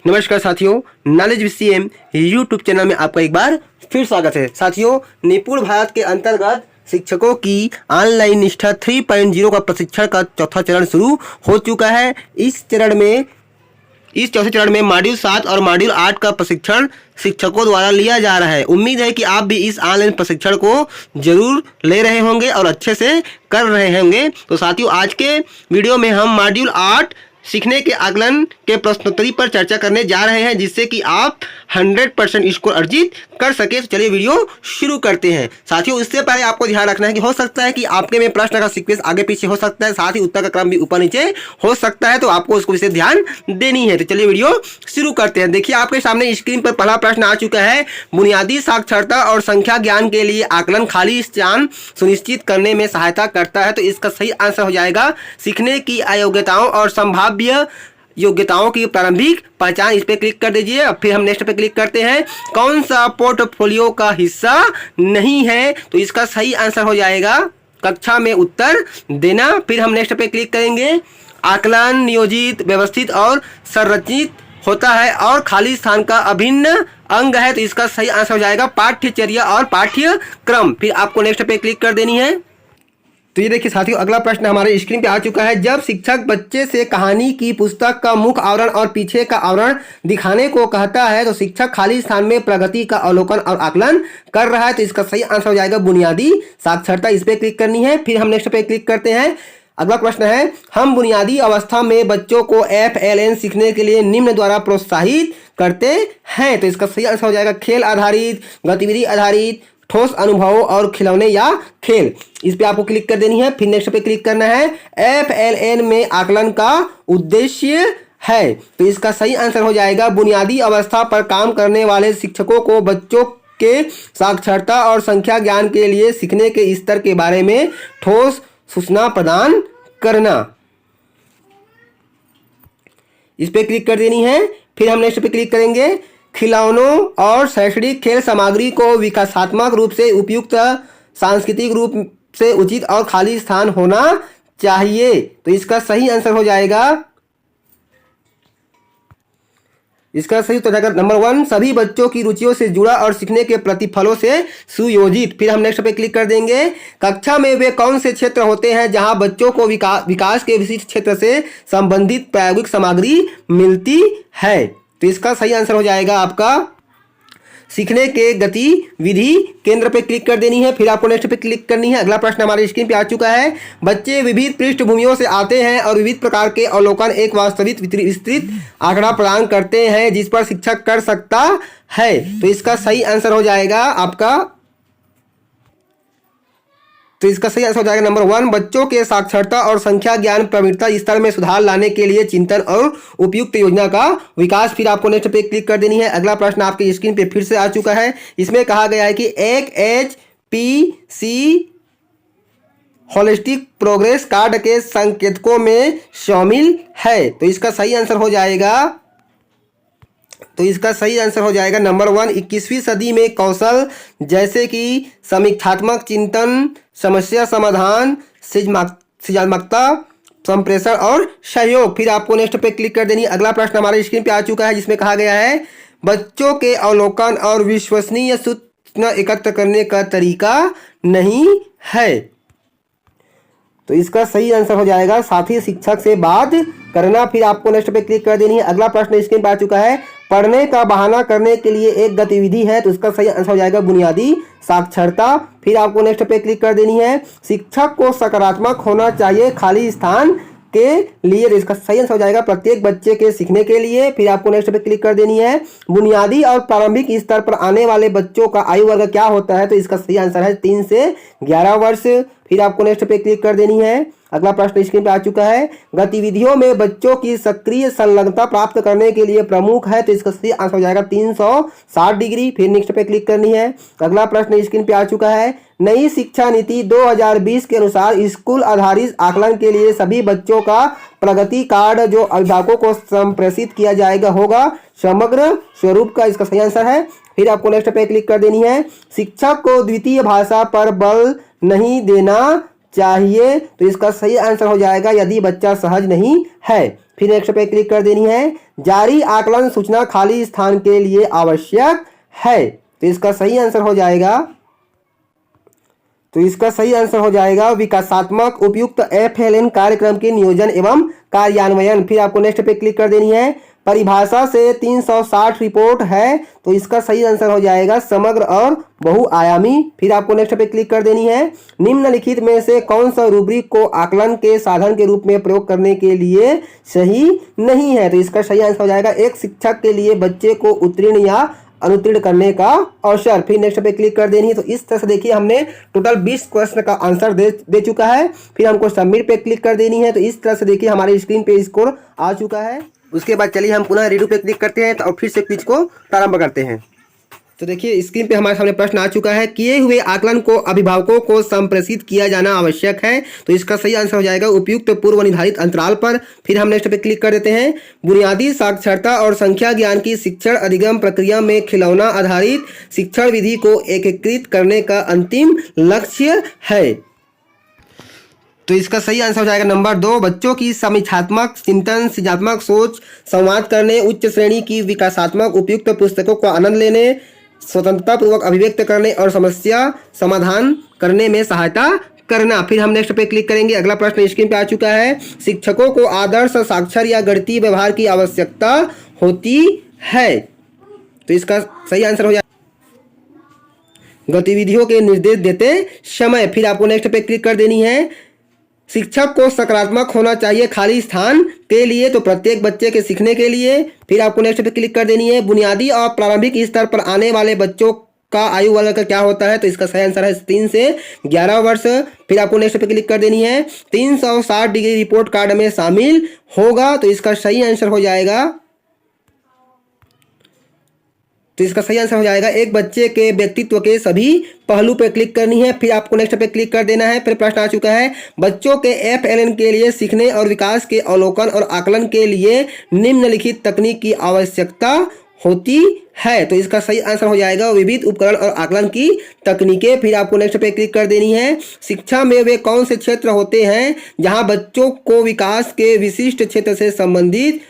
नमस्कार साथियों, knowledge विसीएम YouTube channel में आपका एक बार फिर स्वागत है। साथियों, निपुण भारत के अंतर्गत शिक्षकों की ऑनलाइन निष्ठा 3.0 का प्रशिक्षण का चौथा चरण शुरू हो चुका है। इस चौथे चरण में मॉड्यूल 7 और मॉड्यूल 8 का प्रशिक्षण शिक्षकों द्वारा लिया जा रहा है। उम्मीद है कि आप भी इस ऑनलाइन प्रशिक्षण को जरूर ले रहे होंगे और अच्छे से कर रहे होंगे। तो साथियों, आज के वीडियो में हम मॉड्यूल 8 सीखने के आकलन के प्रश्नोत्तरी पर चर्चा करने जा रहे हैं, जिससे कि आप 100% स्कोर अर्जित कर सके। तो चलिए वीडियो शुरू करते हैं। साथियों, इससे पहले आपको ध्यान रखना है कि हो सकता है कि आपके में प्रश्न का सीक्वेंस आगे पीछे हो सकता है, साथ ही उत्तर का क्रम भी ऊपर नीचे हो सकता है, तो आपको उसको विशेष ध्यान देनी है। तो चलिए वीडियो शुरू करते हैं। देखिए, आपके सामने स्क्रीन पर पहला प्रश्न आ चुका है। बुनियादी साक्षरता और संख्या ज्ञान के लिए आकलन खाली स्थान सुनिश्चित करने में सहायता करता है। तो इसका सही आंसर हो जाएगा सीखने की अयोग्यताओं और संभाव्य योग्यताओं की प्रारंभिक पहचान। इस पे क्लिक कर दीजिए। अब फिर हम नेक्स्ट पे क्लिक करते हैं। कौन सा पोर्टफोलियो का हिस्सा नहीं है? तो इसका सही आंसर हो जाएगा कक्षा में उत्तर देना। फिर हम नेक्स्ट पे क्लिक करेंगे। आकलन नियोजित, व्यवस्थित और संरचित होता है और खाली स्थान का अभिन्न अंग है। तो इसका सही आंसर हो जाएगा पाठ्यचर्या और पाठ्यक्रम। फिर आपको नेक्स्ट पे क्लिक कर देनी है। तो ये देखिए साथियों, अगला प्रश्न हमारे स्क्रीन पे आ चुका है। जब शिक्षक बच्चे से कहानी की पुस्तक का मुख्य आवरण और पीछे का आवरण दिखाने को कहता है, तो शिक्षक खाली स्थान में प्रगति का अवलोकन और आकलन कर रहा है। तो इसका सही आंसर हो जाएगा बुनियादी साक्षरता। इस पे क्लिक करनी है। फिर हम नेक्स्ट पे क्लिक करते हैं। अगला प्रश्न है, हम बुनियादी अवस्था में बच्चों को FLN सीखने के लिए निम्न द्वारा प्रोत्साहित करते हैं। तो इसका सही आंसर हो जाएगा खेल आधारित, गतिविधि आधारित, ठोस अनुभवों और खिलौने या खेल। इस पे आपको क्लिक कर देनी है। फिर नेक्स्ट पे क्लिक करना है। FLN में आकलन का उद्देश्य है। तो इसका सही आंसर हो जाएगा बुनियादी अवस्था पर काम करने वाले शिक्षकों को बच्चों के साक्षरता और संख्या ज्ञान के लिए सीखने के स्तर के बारे में ठोस सूचना प्रदान करना। इस पे क्लिक कर देनी है। फिर हम नेक्स्ट पे क्लिक करेंगे। खिलौनों और शैक्षणिक खेल सामग्री को विकासात्मक रूप से उपयुक्त, सांस्कृतिक रूप से उचित और खाली स्थान होना चाहिए। तो इसका सही आंसर हो जाएगा नंबर 1, सभी बच्चों की रुचियों से जुड़ा और सीखने के प्रतिफलों से सुयोजित। फिर हम नेक्स्ट पे क्लिक कर देंगे। कक्षा में वे कौन से क्षेत्र होते हैं जहां बच्चों को विकास के विशिष्ट क्षेत्र से संबंधित प्रायोगिक सामग्री मिलती है? तो इसका सही आंसर हो जाएगा आपका सीखने के गतिविधि केंद्र पे क्लिक कर देनी है। फिर आपको नेक्स्ट पे क्लिक करनी है। अगला प्रश्न हमारे स्क्रीन पे आ चुका है। बच्चे विविध पृष्ठभूमियों से आते हैं और विविध प्रकार के अवलोकन एक वास्तविक विस्तृत आंकड़ा प्रदान करते हैं जिस पर शिक्षक कर सकता है। तो इसका सही आंसर हो जाएगा नंबर 1, बच्चों के साक्षरता और संख्या ज्ञान प्रवृत्ति स्तर में सुधार लाने के लिए चिंतन और उपयुक्त योजना का विकास। फिर आपको नेक्स्ट पे क्लिक कर देनी है। अगला प्रश्न आपके स्क्रीन पे फिर से आ चुका है। इसमें कहा गया है कि एक HPC होलिस्टिक प्रोग्रेस कार्ड के संकेतकों में शामिल है। तो इसका सही आंसर हो जाएगा नंबर 1, 21वीं सदी में कौशल जैसे कि समीक्षात्मक चिंतन, समस्या समाधान, सृजनात्मकता, संप्रेषण और सहयोग। फिर आपको नेक्स्ट पे क्लिक कर देनी है। अगला प्रश्न हमारे स्क्रीन पे आ चुका है, जिसमें कहा गया है बच्चों के अवलोकन और विश्वसनीय सूचना एकत्र करने का तरीका नहीं है। तो इसका सही आंसर हो जाएगा साथी शिक्षक से बात करना। फिर आपको नेक्स्ट पे क्लिक कर देनी है। अगला प्रश्न स्क्रीन पर आ चुका है। पढ़ने का बहाना करने के लिए एक गतिविधि है। तो इसका सही आंसर हो जाएगा बुनियादी साक्षरता। फिर आपको नेक्स्ट पे क्लिक कर देनी है। शिक्षक को सकारात्मक होना चाहिए खाली स्थान के लिए। तो इसका सही आंसर हो जाएगा प्रत्येक बच्चे के सीखने के लिए। फिर आपको नेक्स्ट पे क्लिक कर देनी है। बुनियादी और प्रारंभिक स्तर पर आने वाले बच्चों का आयु वर्ग क्या होता है? तो इसका सही आंसर है 3 से 11 वर्ष। फिर आपको नेक्स्ट पे क्लिक कर देनी है। अगला प्रश्न स्क्रीन पे आ चुका है। गतिविधियों में बच्चों की सक्रिय संलग्नता प्राप्त करने के लिए प्रमुख है। तो इसका सही आंसर हो जाएगा 360 डिग्री। फिर नेक्स्ट पे क्लिक करनी है। अगला प्रश्न स्क्रीन पे आ चुका है। नई शिक्षा नीति 2020 के अनुसार स्कूल आधारित आकलन के लिए सभी बच्चों का प्रगति कार्ड जो अभिभावकों को संप्रेषित किया जाएगा होगा समग्र स्वरूप का। इसका सही आंसर है। फिर आपको नेक्स्ट पे क्लिक कर देनी है। शिक्षक को द्वितीय भाषा पर बल नहीं देना चाहिए, तो इसका सही आंसर हो जाएगा यदि बच्चा सहज नहीं है। फिर नेक्स्ट पे क्लिक कर देनी है। जारी आकलन सूचना खाली स्थान के लिए आवश्यक है, तो इसका सही आंसर हो जाएगा विकासात्मक उपयुक्त FLN कार्यक्रम के नियोजन एवं कार्यान्वयन। फिर आपको नेक्स्ट पे क्लिक कर देनी है। परिभाषा से 360 रिपोर्ट है, तो इसका सही आंसर हो जाएगा समग्र और बहुआयामी। फिर आपको नेक्स्ट पे क्लिक कर देनी है। निम्नलिखित में से कौन सा रूब्रिक को आकलन के साधन के रूप में प्रयोग करने के लिए सही नहीं है, तो इसका सही आंसर हो जाएगा एक शिक्षक के लिए बच्चे को उत्तीर्ण या अनुत्तीर्ण करने का अवसर। फिर नेक्स्ट पे क्लिक कर देनी है। तो इस तरह से देखिए हमने टोटल 20 क्वेश्चन का आंसर दे चुका है। फिर हमको सबमिट पे क्लिक कर देनी है। तो इस तरह से देखिए हमारी स्क्रीन पे स्कोर आ चुका है। उसके बाद चलिए हम पुनः रीडू पे क्लिक करते हैं और फिर से क्विज को प्रारंभ करते हैं। तो देखिए स्क्रीन पे हमारे सामने प्रश्न आ चुका है। किए हुए आकलन को अभिभावकों को संप्रेषित किया जाना आवश्यक है, तो इसका सही आंसर हो जाएगा उपयुक्त पूर्व निर्धारित अंतराल पर। फिर हम नेक्स्ट पे क्लिक कर देते हैं। बुनियादी साक्षरता और संख्या ज्ञान की शिक्षण अधिगम प्रक्रिया में खिलौना आधारित शिक्षण विधि को एकीकृत करने का अंतिम लक्ष्य है, तो इसका सही आंसर हो जाएगा नंबर 2। बच्चों की समीक्षात्मक चिंतन, सृजनात्मक सोच, संवाद करने, उच्च श्रेणी की विकासात्मक उपयुक्त पुस्तकों का आनंद लेने, स्वतंत्रता पूर्वक अभिव्यक्त करने और समस्या समाधान करने में सहायता करना। फिर हम नेक्स्ट पे क्लिक करेंगे। अगला प्रश्न स्क्रीन पे आ चुका है। शिक्षकों को आदर्श साक्षर या गणितीय व्यवहार की आवश्यकता होती है, तो इसका सही आंसर हो जाएगा गतिविधियों के निर्देश देते समय। फिर आपको नेक्स्ट पे क्लिक कर देनी है। शिक्षक को सकारात्मक होना चाहिए खाली स्थान के लिए, तो प्रत्येक बच्चे के सीखने के लिए। फिर आपको नेक्स्ट पे क्लिक कर देनी है। बुनियादी और प्रारंभिक स्तर पर आने वाले बच्चों का आयु वर्ग का क्या होता है, तो इसका सही आंसर है 3 से 11 वर्ष। फिर आपको नेक्स्ट पे क्लिक कर देनी है। 360 डिग्री रिपोर्ट कार्ड में शामिल होगा, तो इसका सही आंसर हो जाएगा एक बच्चे के व्यक्तित्व के सभी पहलू पे क्लिक करनी है। फिर आपको नेक्स्ट पे क्लिक कर देना है। फिर प्रश्न आ चुका है। बच्चों के FLN के लिए सीखने और विकास के अवलोकन और आकलन के लिए निम्नलिखित तकनीक की आवश्यकता होती है, तो इसका सही आंसर हो जाएगा विविध उपकरण और आकलन की तकनीकें। फिर आपको नेक्स्ट पे क्लिक कर देनी है। शिक्षा में वे कौन से क्षेत्र होते हैं जहां बच्चों को विकास के विशिष्ट क्षेत्र से संबंधित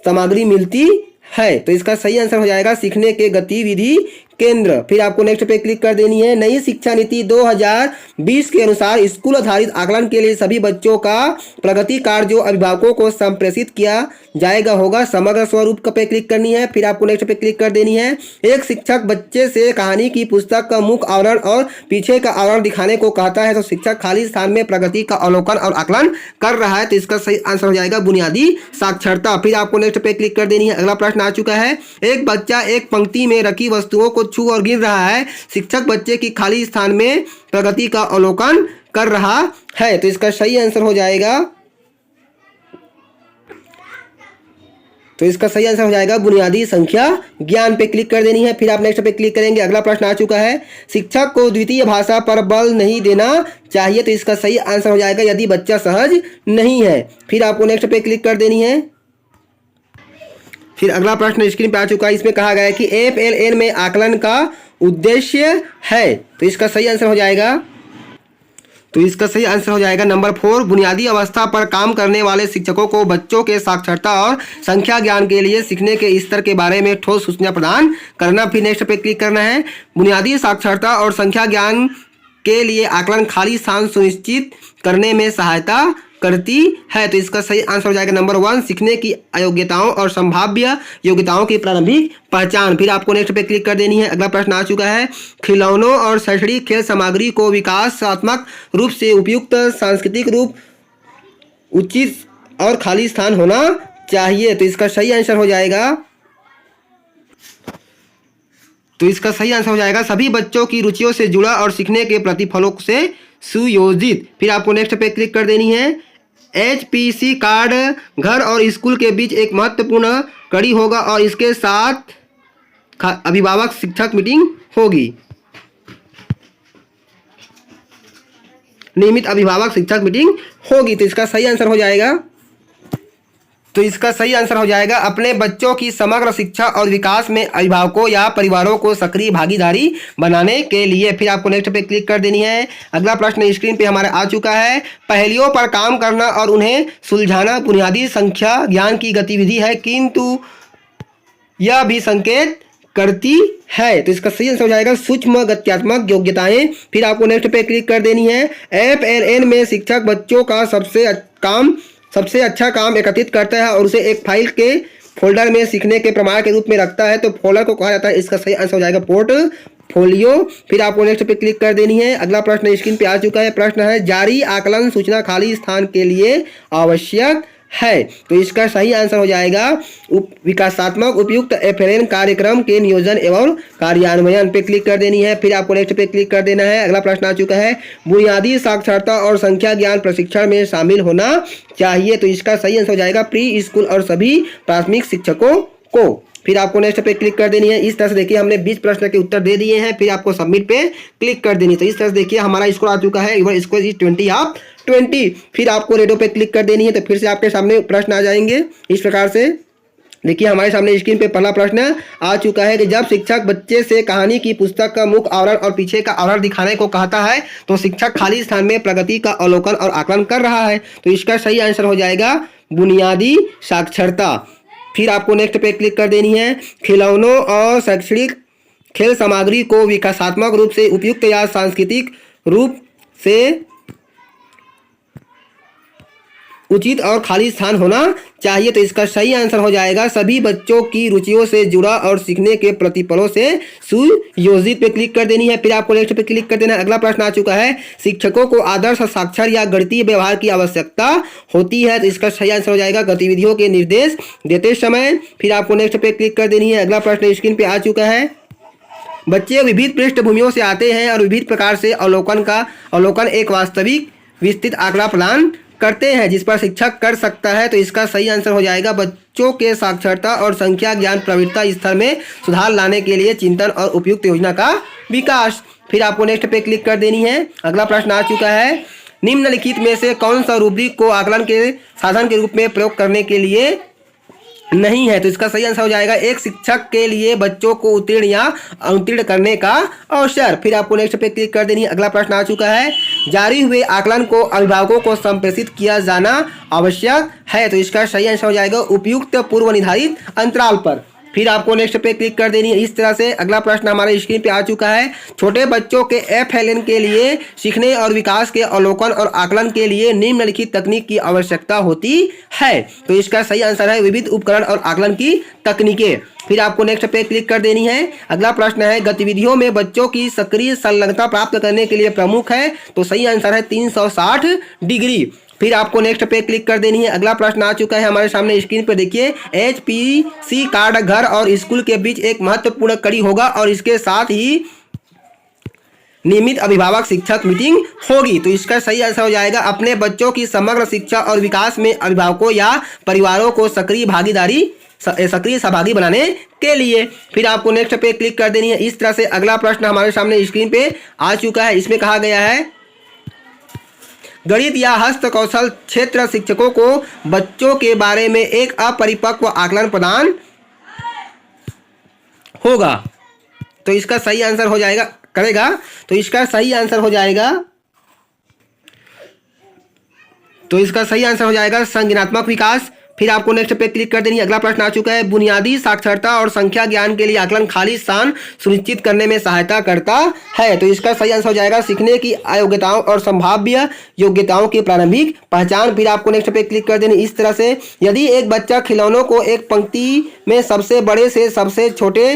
सामग्री मिलती है, तो इसका सही आंसर हो जाएगा सीखने के गतिविधि केंद्र। फिर आपको नेक्स्ट पे क्लिक कर देनी है। नई शिक्षा नीति 2020 के अनुसार स्कूल आधारित आकलन के लिए सभी बच्चों का प्रगति कार्ड जो अभिभावकों को संप्रेषित किया जाएगा होगा समग्र स्वरूप पे क्लिक करनी है। फिर आपको नेक्स्ट पे क्लिक कर देनी है। एक शिक्षक बच्चे से कहानी की पुस्तक का मुख्य आवरण और पीछे का आवरण दिखाने को कहता है, तो शिक्षक खाली स्थान में प्रगति का अवलोकन और आकलन कर रहा है, तो इसका सही आंसर हो जाएगा बुनियादी साक्षरता। फिर आपको नेक्स्ट पे क्लिक कर देनी है। अगला प्रश्न आ चुका है। एक बच्चा एक पंक्ति में रखी वस्तुओं को छू और गिन रहा है। शिक्षक बच्चे की खाली स्थान में प्रगति का अवलोकन कर रहा है, तो इसका सही आंसर हो जाएगा बुनियादी संख्या ज्ञान पे क्लिक कर देनी है। फिर आप नेक्स्ट पे क्लिक करेंगे। अगला प्रश्न आ चुका है। शिक्षक को द्वितीय भाषा पर बल नहीं देना चाहिए, तो इसका सही आंसर हो जाएगा यदि बच्चा सहज नहीं है। फिर आपको नेक्स्ट पे क्लिक कर देनी है। फिर अगला प्रश्न स्क्रीन पे आ चुका है। इसमें कहा गया है कि FLN में आकलन का उद्देश्य है, तो इसका सही आंसर हो जाएगा नंबर 4। बुनियादी अवस्था पर काम करने वाले शिक्षकों को बच्चों के साक्षरता और संख्या ज्ञान के लिए सीखने के स्तर के बारे में ठोस सूचना प्रदान करना। फिर नेक्स्ट पे क्लिक करना है। बुनियादी साक्षरता और संख्या ज्ञान के लिए आकलन खाली स्थान सुनिश्चित करने में सहायता करती है, तो इसका सही आंसर हो जाएगा नंबर 1 सीखने की अयोग्यताओं और संभाव्य योग्यताओं की प्रारंभिक पहचान। फिर आपको नेक्स्ट पे क्लिक कर देनी है। अगला प्रश्न आ चुका है। खिलौनों और शैक्षणिक खेल सामग्री को विकासात्मक रूप से उपयुक्त, सांस्कृतिक रूप उचित और खाली स्थान होना चाहिए, तो इसका सही आंसर हो जाएगा सभी बच्चों की रुचियों से जुड़ा और सीखने के प्रतिफलों से सुयोजित। फिर आपको नेक्स्ट पे क्लिक कर देनी है। HPC कार्ड घर और स्कूल के बीच एक महत्वपूर्ण कड़ी होगा और इसके साथ अभिभावक शिक्षक मीटिंग होगी। नियमित अभिभावक शिक्षक मीटिंग होगी, तो इसका सही आंसर हो जाएगा तो इसका सही आंसर हो जाएगा अपने बच्चों की समग्र शिक्षा और विकास में अभिभावकों या परिवारों को सक्रिय भागीदारी बनाने के लिए। फिर आपको नेक्स्ट पे क्लिक कर देनी है। अगला प्रश्न स्क्रीन पे हमारा आ चुका है। पहेलियों पर काम करना और उन्हें सुलझाना बुनियादी संख्या ज्ञान की गतिविधि है, किंतु यह भी संकेत करती है। तो इसका सही आंसर हो जाएगा सूक्ष्म गत्यात्मक योग्यताएं। फिर आपको नेक्स्ट पे क्लिक कर देनी है। FLN में शिक्षक बच्चों का सबसे अच्छा काम एकत्रित करता है और उसे एक फाइल के फोल्डर में सीखने के प्रमाण के रूप में रखता है। तो फोल्डर को कहा जाता है। इसका सही आंसर हो जाएगा पोर्टफोलियो। फिर आपको नेक्स्ट पे क्लिक कर देनी है। अगला प्रश्न स्क्रीन पे आ चुका है। प्रश्न है जारी आकलन सूचना खाली स्थान के लिए आवश्यक है। तो इसका सही आंसर हो जाएगा विकासात्मक उपयुक्त FLN कार्यक्रम के नियोजन एवं कार्यान्वयन पे क्लिक कर देनी है। फिर आपको नेक्स्ट पे क्लिक कर देना है। अगला प्रश्न आ चुका है बुनियादी साक्षरता और संख्या ज्ञान प्रशिक्षण में शामिल होना चाहिए। तो इसका सही आंसर हो जाएगा प्री स्कूल और सभी प्राथमिक शिक्षकों को। फिर आपको नेक्स्ट पे क्लिक कर देनी है। इस तरह से देखिए हमने 20 प्रश्न के उत्तर दे दिए हैं। फिर आपको सबमिट पे क्लिक कर देनी है। तो इस तरह से देखिए हमारा स्कोर आ चुका है। Your score is 20 of 20। फिर आपको रेडो पे क्लिक कर देनी है। तो फिर से आपके सामने प्रश्न आ जाएंगे इस प्रकार से। देखिए हमारे सामने स्क्रीन पे पहला प्रश्न आ चुका है कि जब शिक्षक बच्चे से कहानी की पुस्तक का मुख्य आवरण और पीछे का आवरण दिखाने को कहता है तो शिक्षक खाली स्थान में प्रगति का अवलोकन और आकलन कर रहा है। तो इसका सही आंसर हो जाएगा बुनियादी साक्षरता। फिर आपको नेक्स्ट पे क्लिक कर देनी है। खिलौनों और शैक्षणिक खेल सामग्री को विकासात्मक रूप से उपयुक्त या सांस्कृतिक रूप से उचित और खाली स्थान होना चाहिए। तो इसका सही आंसर हो जाएगा सभी बच्चों की रुचियों से जुड़ा और सीखने के प्रतिफलों से सुयोजित पे क्लिक कर देनी है। फिर आपको नेक्स्ट पे क्लिक कर देना है। अगला प्रश्न आ चुका है शिक्षकों को आदर्श साक्षर या गणितीय व्यवहार की आवश्यकता होती है। तो इसका सही आंसर हो जाएगा गतिविधियों के निर्देश देते समय। फिर आपको नेक्स्ट पे क्लिक कर देनी है। अगला प्रश्न स्क्रीन पे आ चुका है। बच्चे विविध पृष्ठभूमियों से आते हैं और विविध प्रकार से अवलोकन एक वास्तविक विस्तृत आंकड़ा प्रदान करते हैं जिस पर शिक्षक कर सकता है। तो इसका सही आंसर हो जाएगा बच्चों के साक्षरता और संख्या ज्ञान प्रवृत्ता स्तर में सुधार लाने के लिए चिंतन और उपयुक्त योजना का विकास। फिर आपको नेक्स्ट पे क्लिक कर देनी है। अगला प्रश्न आ चुका है निम्नलिखित में से कौन सा रूब्रिक को आकलन के साधन के रूप में प्रयोग करने के लिए नहीं है। तो इसका सही आंसर हो जाएगा एक शिक्षक के लिए बच्चों को उत्तीर्ण या अनुत्तीर्ण करने का अवसर। फिर आपको नेक्स्ट पे क्लिक कर देनी है। अगला प्रश्न आ चुका है जारी हुए आकलन को अभिभावकों को संप्रेषित किया जाना आवश्यक है। तो इसका सही आंसर हो जाएगा उपयुक्त पूर्व निर्धारित अंतराल पर। फिर आपको नेक्स्ट पे क्लिक कर देनी है। इस तरह से अगला प्रश्न हमारे स्क्रीन पे आ चुका है छोटे बच्चों के FLN के लिए सीखने और विकास के अवलोकन और आकलन के लिए निम्नलिखित तकनीक की आवश्यकता होती है। तो इसका सही आंसर है विविध उपकरण और आकलन की तकनीकें। फिर आपको नेक्स्ट पे क्लिक कर देनी है। अगला प्रश्न है गतिविधियों में बच्चों की सक्रिय संलग्नता प्राप्त करने के लिए प्रमुख है। तो सही आंसर है 360 डिग्री। फिर आपको नेक्स्ट पे क्लिक कर देनी है। अगला प्रश्न आ चुका है हमारे सामने स्क्रीन पर देखिए HPC कार्ड घर और स्कूल के बीच एक महत्वपूर्ण कड़ी होगा और इसके साथ ही नियमित अभिभावक शिक्षक मीटिंग होगी। तो इसका सही आंसर हो जाएगा अपने बच्चों की समग्र शिक्षा और विकास में अभिभावकों या परिवारों को सक्रिय सहभागी बनाने के लिए। फिर आपको नेक्स्ट पे क्लिक कर देनी है। इस तरह से अगला प्रश्न हमारे सामने स्क्रीन पे आ चुका है। इसमें कहा गया है गणित या हस्त कौशल क्षेत्र शिक्षकों को बच्चों के बारे में एक अपरिपक्व आकलन प्रदान होगा। तो इसका सही आंसर हो जाएगा करेगा। तो इसका सही आंसर हो जाएगा संज्ञानात्मक विकास। फिर आपको नेक्स्ट पे क्लिक कर देनी है। अगला प्रश्न आ चुका है बुनियादी साक्षरता और संख्या ज्ञान के लिए आकलन खाली स्थान सुनिश्चित करने में सहायता करता है। तो इसका सही आंसर हो जाएगा सीखने की अयोग्यताओं और संभाव्य योग्यताओं की प्रारंभिक पहचान। फिर आपको नेक्स्ट पे क्लिक कर देनी इस तरह से यदि एक बच्चा खिलौनों को एक पंक्ति में सबसे बड़े से सबसे छोटे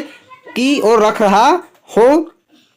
की ओर रख रहा हो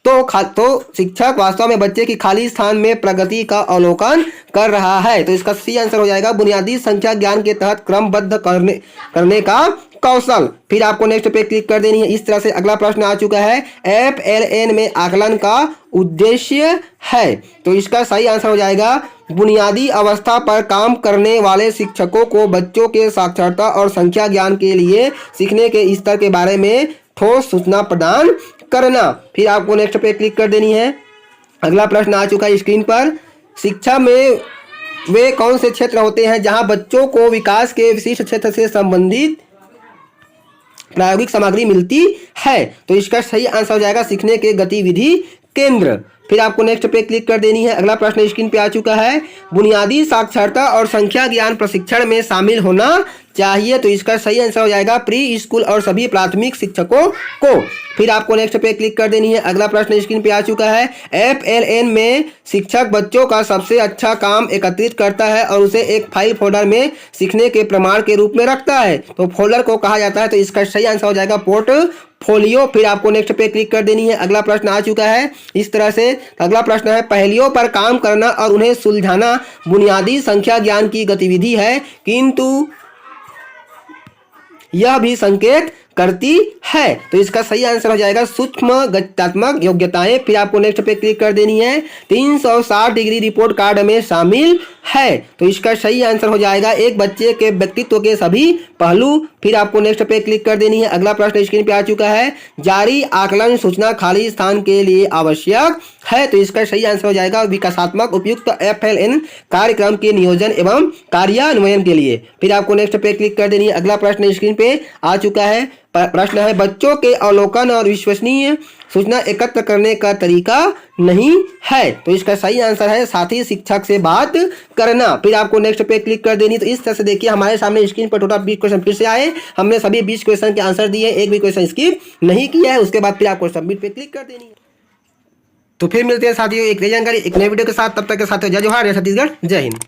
तो शिक्षक वास्तव में बच्चे की खाली स्थान में प्रगति का अवलोकन कर रहा है। तो इसका सही आंसर हो जाएगा बुनियादी संख्या ज्ञान के तहत क्रमबद्ध करने का कौशल। फिर आपको नेक्स्ट पे क्लिक कर देनी है। इस तरह से अगला प्रश्न आ चुका है FLN में आकलन का उद्देश्य है। तो इसका सही आंसर हो जाएगा बुनियादी अवस्था पर काम करने वाले शिक्षकों को बच्चों के साक्षरता और संख्या ज्ञान के लिए सीखने के स्तर के बारे में ठोस सूचना प्रदान करना। फिर आपको नेक्स्ट पे क्लिक कर देनी है। अगला प्रश्न आ चुका है स्क्रीन पर शिक्षा में वे कौन से क्षेत्र होते हैं जहां बच्चों को विकास के विशिष्ट क्षेत्र से संबंधित प्रायोगिक सामग्री मिलती है? तो इसका सही आंसर हो जाएगा सीखने के गतिविधि केंद्र। फिर आपको नेक्स्ट पे क्लिक कर देनी है। अगला प्रश्न स्क्रीन पे आ चुका है, बुनियादी साक्षरता और संख्या ज्ञान प्रशिक्षण में शामिल होना चाहिए। तो इसका सही आंसर हो जाएगा प्री स्कूल और सभी प्राथमिक शिक्षकों को। फिर आपको नेक्स्ट पे क्लिक कर देनी है। अगला प्रश्न स्क्रीन पे आ चुका है, FLN में शिक्षक बच्चों का सबसे अच्छा काम एकत्रित करता है और उसे एक फाइल फोल्डर में सीखने के प्रमाण के रूप में रखता है। तो फोल्डर को कहा जाता है। तो इसका सही आंसर हो जाएगा पोर्टफोलियो। फिर आपको नेक्स्ट पे क्लिक कर देनी है। अगला प्रश्न आ चुका है इस तरह से। अगला प्रश्न है, पहेलियों पर काम करना और उन्हें सुलझाना बुनियादी संख्या ज्ञान की गतिविधि है, किंतु यह भी संकेत करती है। तो इसका सही आंसर हो जाएगा सूक्ष्म गणितात्मक योग्यताएं। फिर आपको नेक्स्ट पे क्लिक कर देनी है। 360 डिग्री रिपोर्ट कार्ड में शामिल है। तो इसका सही आंसर हो जाएगा एक बच्चे के व्यक्तित्व के सभी पहलू। फिर आपको नेक्स्ट पे क्लिक कर देनी है। अगला प्रश्न स्क्रीन पे आ चुका है, जारी आकलन सूचना खाली स्थान के लिए आवश्यक है। तो इसका सही आंसर हो जाएगा विकासात्मक उपयुक्त FLN कार्यक्रम के नियोजन एवं कार्यान्वयन के लिए। फिर आपको नेक्स्ट पे क्लिक कर देनी है। अगला प्रश्न स्क्रीन पे आ चुका है। प्रश्न है, बच्चों के अवलोकन और विश्वसनीय सूचना एकत्र करने का तरीका नहीं है। तो इसका सही आंसर है साथी शिक्षक से बात करना। फिर आपको नेक्स्ट पे क्लिक कर देनी। तो इस तरह से देखिए हमारे सामने स्क्रीन पर टोटल 20 क्वेश्चन फिर से आए। हमने सभी 20 क्वेश्चन के आंसर दिए, एक भी क्वेश्चन स्किप नहीं किया है। उसके बाद फिर आपको सबमिट पे क्लिक कर देनी है। तो फिर मिलते हैं साथियों एक नई जानकारी एक नए वीडियो के साथ। तब तक के साथ जय जोहार, जय छत्तीसगढ़, जय हिंद।